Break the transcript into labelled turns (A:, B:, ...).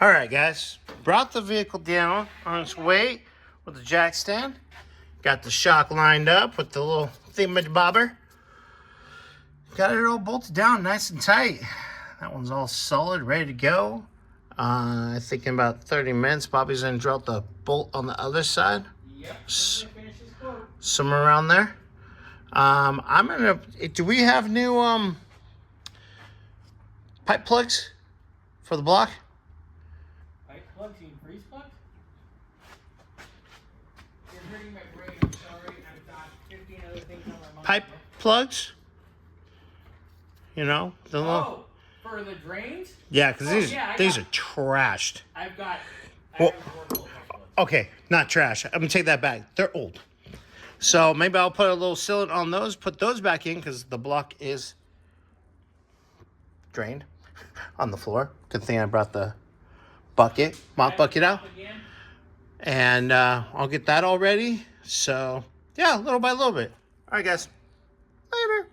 A: All right, guys. Brought the vehicle down on its way with the jack stand. Got the shock lined up with the little thingamabobber. Got it all bolted down nice and tight. That one's all solid, ready to go. I think in about 30 minutes, Bobby's gonna drill the bolt on the other side.
B: Yep.
A: Somewhere around there. I'm gonna. Do we have new pipe plugs for the block?
B: Pipe plugs and grease plugs? You're hurting my brain. I'm sorry. I've got 15 other things on my mind.
A: Pipe plugs. You know the little.
B: Oh, for the drains?
A: Yeah, because these are trashed.
B: I've got.
A: Well, okay, not trash. I'm gonna take that back. They're old. So maybe I'll put a little sealant on those, put those back in because the block is drained on the floor. Good thing I brought the mop bucket out. And I'll get that all ready. So yeah, little by little bit. All right, guys. Later.